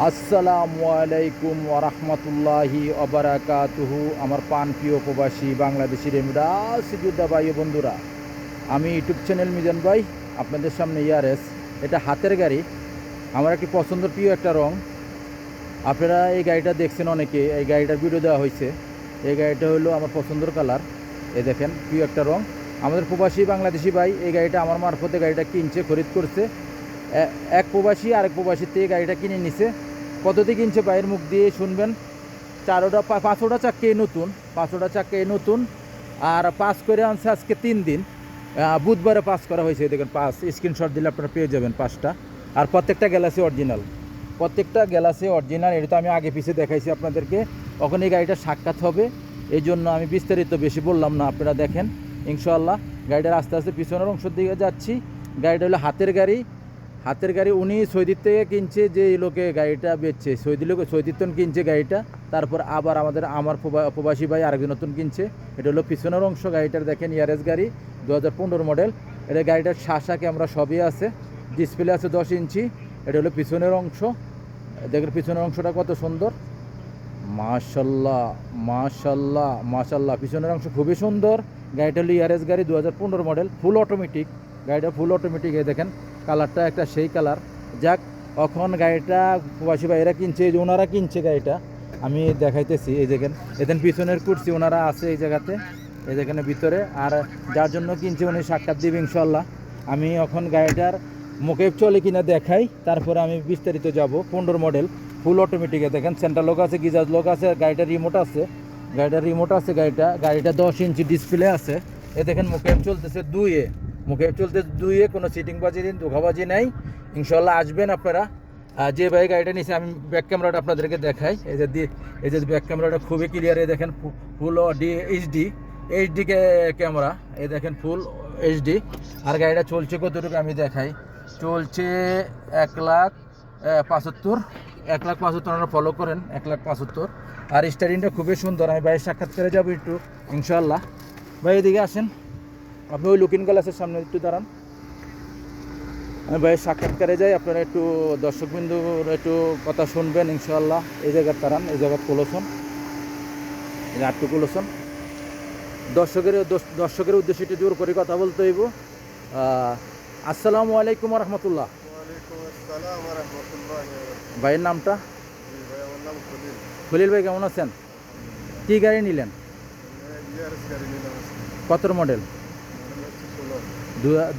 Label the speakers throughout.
Speaker 1: আসসালামু আলাইকুম ওয়া রাহমাতুল্লাহি ওয়া বারাকাতুহু। আমার প্রিয় প্রবাসী বাংলাদেশি যোদ্ধা ভাই ও বন্ধুরা, আমি ইউটিউব চ্যানেল মিজান ভাই আপনাদের সামনে ইয়ারএস। এটা হাতের গাড়ি, আমার একটি পছন্দের প্রিয় একটা রং। আপনারা এই গাড়িটা দেখছেন অনেকে, এই গাড়িটার ভিডিও দেওয়া হয়েছে। এই গাড়িটা হলো আমার পছন্দের কালার। এই দেখেন প্রিয় একটা রং। আমাদের প্রবাসী বাংলাদেশি ভাই এই গাড়িটা আমার মারফতে গাড়িটা কিনছে, খরিদ করছে। এক প্রবাসী আরেক প্রবাসীর থেকে গাড়িটা কিনে নিছে। কততে কিনছে ভাইয়ের মুখ দিয়ে শুনবেন। পাঁচোটা চাক্কাই নতুন, নতুন। আর পাস করে আনছে আজকে 3 দিন, বুধবারে পাস করা হয়েছে। দেখেন পাস স্ক্রিনশট দিলে আপনারা পেয়ে যাবেন পাসটা। আর প্রত্যেকটা গ্যালাসি অরিজিনাল, এটা তো আমি আগে পিছিয়ে দেখাইছি আপনাদেরকে। ওখানে এই গাড়িটা সাক্ষাৎ হবে, এই জন্য আমি বিস্তারিত বেশি বললাম না। আপনারা দেখেন ইনশাআল্লাহ। গাড়িটার আস্তে আস্তে পিছনের অংশের দিকে যাচ্ছি। গাড়িটা হলো হাতের গাড়ি। উনি সৌদির থেকে কিনছে, যে লোকে গাড়িটা বেচছে সৌদির কিনছে গাড়িটা। তারপর আবার আমার প্রবাসী ভাই আরেকজন নতুন কিনছে। এটা হলো পিছনের অংশ গাড়িটার। দেখেন ইয়ারএস গাড়ি 2015 মডেল। এটা গাড়িটার শাসা ক্যামেরা সবই আছে, ডিসপ্লে আছে 10 ইঞ্চি। এটা হলো পিছনের অংশ। দেখেন পিছনের অংশটা কত সুন্দর, মাশাল্লাহ মাশাল্লাহ মাশাল্লাহ। পিছনের অংশ খুবই সুন্দর। গাড়িটা হলো ইয়ারএস গাড়ি 2015 মডেল, ফুল অটোমেটিক। গাড়িটা ফুল অটোমেটিক। এই দেখেন কালারটা একটা সেই কালার। যাক, এখন গাড়িটা প্রবাসী ভাইয়েরা কিনছে, এই যে ওনারা কিনছে গাড়িটা, আমি দেখাইতেছি। এই দেখেন এদের পিছনের কুর্সি ওনারা আছে এই জায়গাতে, এই দেখেন ভিতরে। আর যার জন্য কিনছে উনি সাক্ষাৎ দিবে ইনশাল্লাহ। আমি এখন গাড়িটার মুখে চলে কিনা দেখাই, তারপরে আমি বিস্তারিত যাব। 15 মডেল, ফুল অটোমেটিকে। দেখেন সেন্টার লক আছে, গিজার লক আছে, গাড়িটার রিমোট আছে। গাড়িটা 10 ইঞ্চি ডিসপ্লে আছে। এ দেখেন মুখে চলতেছে 2-এ, কোনো সিটিংবাজি নেই, ধোঁকাবাজি নেই। ইনশাল্লাহ আসবেন আপনারা। যে ভাই গাড়িটা নিয়েছে, আমি ব্যাক ক্যামেরাটা আপনাদেরকে দেখাই। এই যে ব্যাক ক্যামেরাটা খুবই ক্লিয়ার। এই দেখেন ফুল এইচডি ক্যামেরা। এই দেখেন ফুল এইচডি। আর গাড়িটা চলছে কতটুকু আমি দেখাই। চলছে 1,75,000। 1,75,000 আপনারা ফলো করেন, 1,75,000। আর স্টারিংটা খুবই সুন্দর। আমি ভাইয়ের সাক্ষাৎকারে যাবো একটু ইনশাল্লাহ। ভাই এদিকে আসেন, আপনি ওই লুকিং গ্লাসের সামনে একটু দাঁড়ান। আমি ভাইয়ের সাক্ষাৎকারে যাই, আপনারা একটু দর্শকবিন্দুর একটু কথা শুনবেন ইনশাআল্লাহ। এই জায়গার দাঁড়ান, এই জায়গার কোলোসন, এই আটটু কোলোসন। দর্শকের উদ্দেশ্যে একটু জোর করে কথা বলতে হইব। আসসালামু আলাইকুম রহমতুল্লাহ। ভাইয়ের নামটা? খলিল ভাই, কেমন আছেন? কি গাড়ি নিলেন? কত মডেল?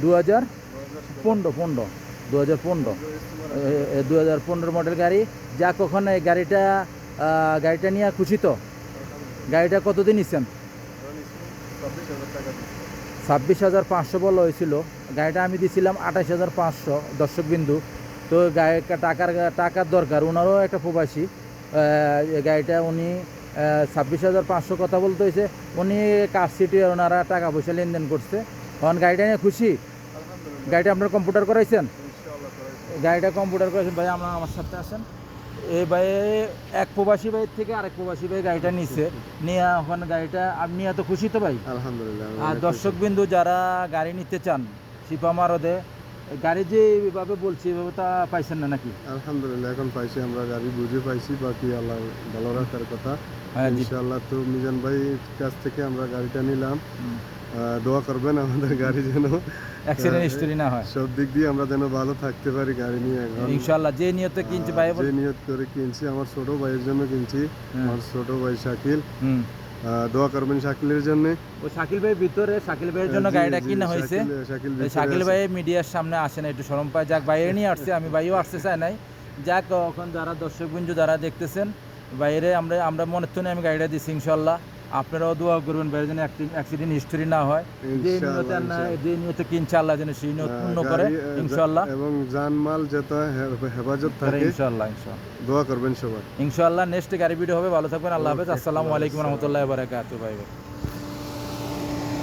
Speaker 1: 2015 মডেল গাড়ি। যা কখন এই গাড়িটা নিয়ে খুশি তো? গাড়িটা কতদিন নিচ্ছেন? 26,500 বলা হয়েছিল। গাড়িটা আমি দিয়েছিলাম 28,500 দর্শকবিন্দু। তো টাকার দরকার, ওনারও একটা প্রবাসী। গাড়িটা উনি 26,500 কথা বলতে হয়েছে। উনি কার সিটি, ওনারা টাকা পয়সা লেনদেন করছে। এখন গাড়িটা নিয়ে খুশি? গাড়িটা আপনার কম্পিউটার করাইছেন? ভাই আমার সাথে আসেন। এই ভাই এক প্রবাসী ভাই থেকে আরেক প্রবাসী ভাই গাড়িটা নিচ্ছে, নিয়ে ওখানে গাড়িটা আপনি এত খুশি তো ভাই?
Speaker 2: আলহামদুলিল্লাহ।
Speaker 1: আর দর্শকবিন্দু যারা গাড়ি নিতে চান শিপা মারদে, গাড়ি যেভাবে বলছি এভাবে তা পাইছেন না নাকি?
Speaker 2: আলহামদুলিল্লাহ, এখন পাইছি, আমরা গাড়ি বুঝে পাইছি। বাকি আল্লাহ ভালো রাখার কথা।
Speaker 1: হ্যাঁ,
Speaker 2: ইনশাআল্লাহ। তো মিজান ভাই কাছ থেকে আমরা গাড়িটা নিলাম। দোয়া করবেন আমাদের গাড়ি যেন
Speaker 1: অ্যাক্সিডেন্ট হিস্টরি না হয়,
Speaker 2: সব দিক দিয়ে আমরা যেন ভালো থাকতে পারি গাড়ি নিয়ে।
Speaker 1: ইনশাআল্লাহ। যে নিয়তে কিনছি ভাই,
Speaker 2: যে নিয়ত করে কিনছি, আমার ছোট ভাইয়ের জন্য কিনছি। আমার ছোট ভাই শাকিল, দোয়া করবেন শাকিলের জন্য।
Speaker 1: ও শাকিল ভাই ভিতরে, শাকিল ভাইয়ের জন্য গাড়িটা কিনা হয়েছে। শাকিল ভাই মিডিয়ার সামনে আসে না, একটু শরম পায়। যাক, ভাইয়ের নিয়ে আসছে, আমি ভাইও আসতে চাই নাই। যাক, এখন যারা দর্শকবিন্দু যারা দেখতেছেন, বাইরে আমরা মনের তো আমি গাড়িটা দিচ্ছি ইনশাল্লাহ। আপনারাও দোয়া করবেন বাইরে যেন অ্যাক্সিডেন্ট হিস্টরি না হয়। যে নিয়তে কিনছে আল্লাহ যেন সেই নিয়ত পূর্ণ করে ইনশাল্লাহ,
Speaker 2: এবং জানমাল যত হেফাজত থাকে
Speaker 1: ইনশাল্লাহ।
Speaker 2: দোয়া করবেন সবাই
Speaker 1: ইনশাল্লাহ। নেক্সট গাড়ি ভিডিও হবে, ভালো থাকবেন, আল্লাহ হাফেজ। আসসালামু আলাইকুম রহমতুল্লাহ বারাকাতুহু। ভাই।